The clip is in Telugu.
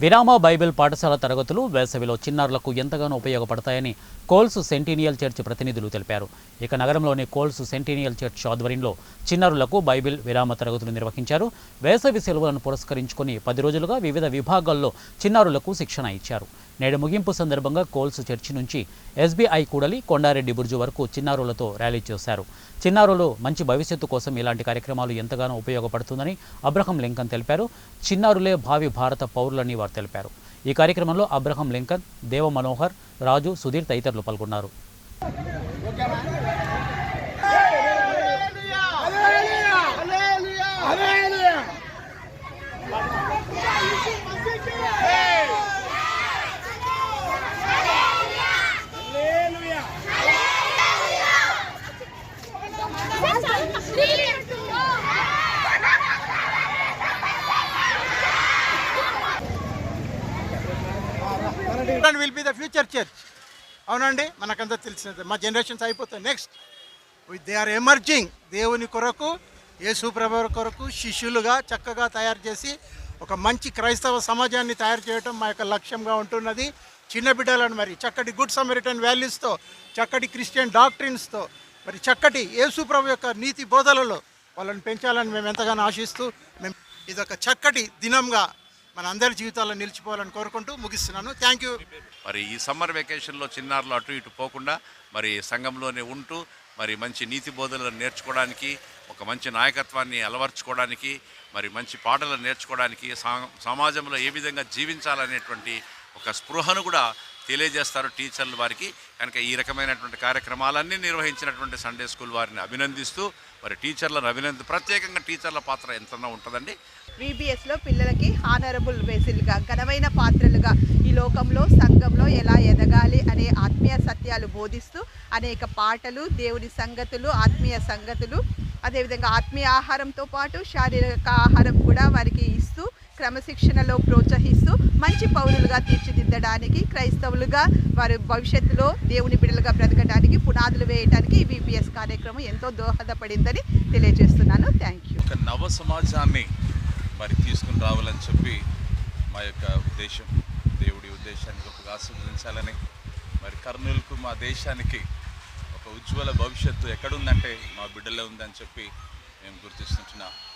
విరామ బైబిల్ పాఠశాల తరగతులు వేసవిలో చిన్నారులకు ఎంతగానో ఉపయోగపడతాయని కోల్స్ సెంటీనియల్ చర్చ్ ప్రతినిధులు తెలిపారు. ఇక నగరంలోని కోల్స్ సెంటీనియల్ చర్చ్ ఆధ్వర్యంలో చిన్నారులకు బైబిల్ విరామ తరగతులు నిర్వహించారు. వేసవి సెలవులను పురస్కరించుకొని 10 రోజులుగా వివిధ విభాగాల్లో చిన్నారులకు శిక్షణ ఇచ్చారు. నేడు ముగింపు సందర్భంగా కోల్స్ చర్చి నుంచి ఎస్బీఐ కూడలి కొండారెడ్డి బుర్జు వరకు చిన్నారులతో ర్యాలీ చేశారు. చిన్నారులు మంచి భవిష్యత్తు కోసం ఇలాంటి కార్యక్రమాలు ఎంతగానో ఉపయోగపడుతుందని అబ్రహం లింకన్ తెలిపారు. చిన్నారులే భావి భారత పౌరులని వారు తెలిపారు. ఈ కార్యక్రమంలో అబ్రహం లింకన్, దేవ మనోహర్, రాజు, సుధీర్ తదితరులు పాల్గొన్నారు. will be the future church. అవునండి, మనకంతా తెలిసినది. మా జనరేషన్స్ అయిపోతాయి. Next they are emerging. దేవుని కొరకు, యేసు ప్రభువు కొరకు శిష్యులుగా చక్కగా తయారు చేసి ఒక మంచి క్రైస్తవ సమాజాన్ని తయారు చేయడం మా యొక్క లక్ష్యంగా ఉంటున్నది. చిన్న బిడ్డలను మరి చక్కటి గుడ్ సమరిటన్ వాల్యూస్తో, చక్కటి క్రిస్టియన్ డాక్ట్రిన్స్తో, మరి చక్కటి యేసు ప్రభు యొక్క నీతి బోధలలో వాళ్ళని పెంచాలని మేము ఎంతగానో ఆశిస్తూ మేము ఇదొక చక్కటి దినంగా మన అందరి జీవితాల్లో నిలిచిపోవాలని కోరుకుంటూ ముగిస్తున్నాను. Thank you. మరి ఈ సమ్మర్ వెకేషన్లో చిన్నారులు అటు ఇటు పోకుండా మరి సంఘంలోనే ఉంటూ మరి మంచి నీతి బోధనలను నేర్చుకోవడానికి, ఒక మంచి నాయకత్వాన్ని అలవర్చుకోవడానికి, మరి మంచి పాటలను నేర్చుకోవడానికి, సమాజంలో ఏ విధంగా జీవించాలనేటువంటి ఒక స్పృహను కూడా తెలియజేస్తారు టీచర్లు వారికి. కనుక ఈ రకమైనటువంటి కార్యక్రమాలన్నీ నిర్వహించినటువంటి సండే స్కూల్ వారిని అభినందిస్తూ మరి టీచర్లను ప్రత్యేకంగా టీచర్ల పాత్ర ఎంతనా ఉంటుందండి. VBSలో పిల్లలకి హానరబుల్ వెసిల్గా, ఘనమైన పాత్రలుగా ఈ లోకంలో సంఘంలో ఎలా ఎదగాలి అనే ఆత్మీయ సత్యాలు బోధిస్తూ అనేక పాటలు, దేవుని సంగతులు, ఆత్మీయ సంగతులు, అదేవిధంగా ఆత్మీయ ఆహారంతో పాటు శారీరక ఆహారం కూడా వారికి ఇస్తూ క్రమశిక్షణలో ప్రోత్సహిస్తూ మంచి పౌరులుగా తీర్చిదిద్దడానికి, క్రైస్తవులుగా వారి భవిష్యత్తులో దేవుని బిడ్డలుగా బ్రతకడానికి పునాదులు వేయడానికి ఈ VBS కార్యక్రమం ఎంతో దోహదపడిందని తెలియజేస్తున్నాను. Thank you. ఒక నవ సమాజాన్ని మరి తీసుకుని రావాలని చెప్పి మా యొక్క ఉద్దేశం, దేవుడి ఉద్దేశాన్ని గొప్పగా ఆస్వాదించాలని, మరి కర్నూలుకు, మా దేశానికి ఒక ఉజ్వల భవిష్యత్తు ఎక్కడుందంటే మా బిడ్డలో ఉందని చెప్పి మేము గుర్తిస్తుంటున్నాం.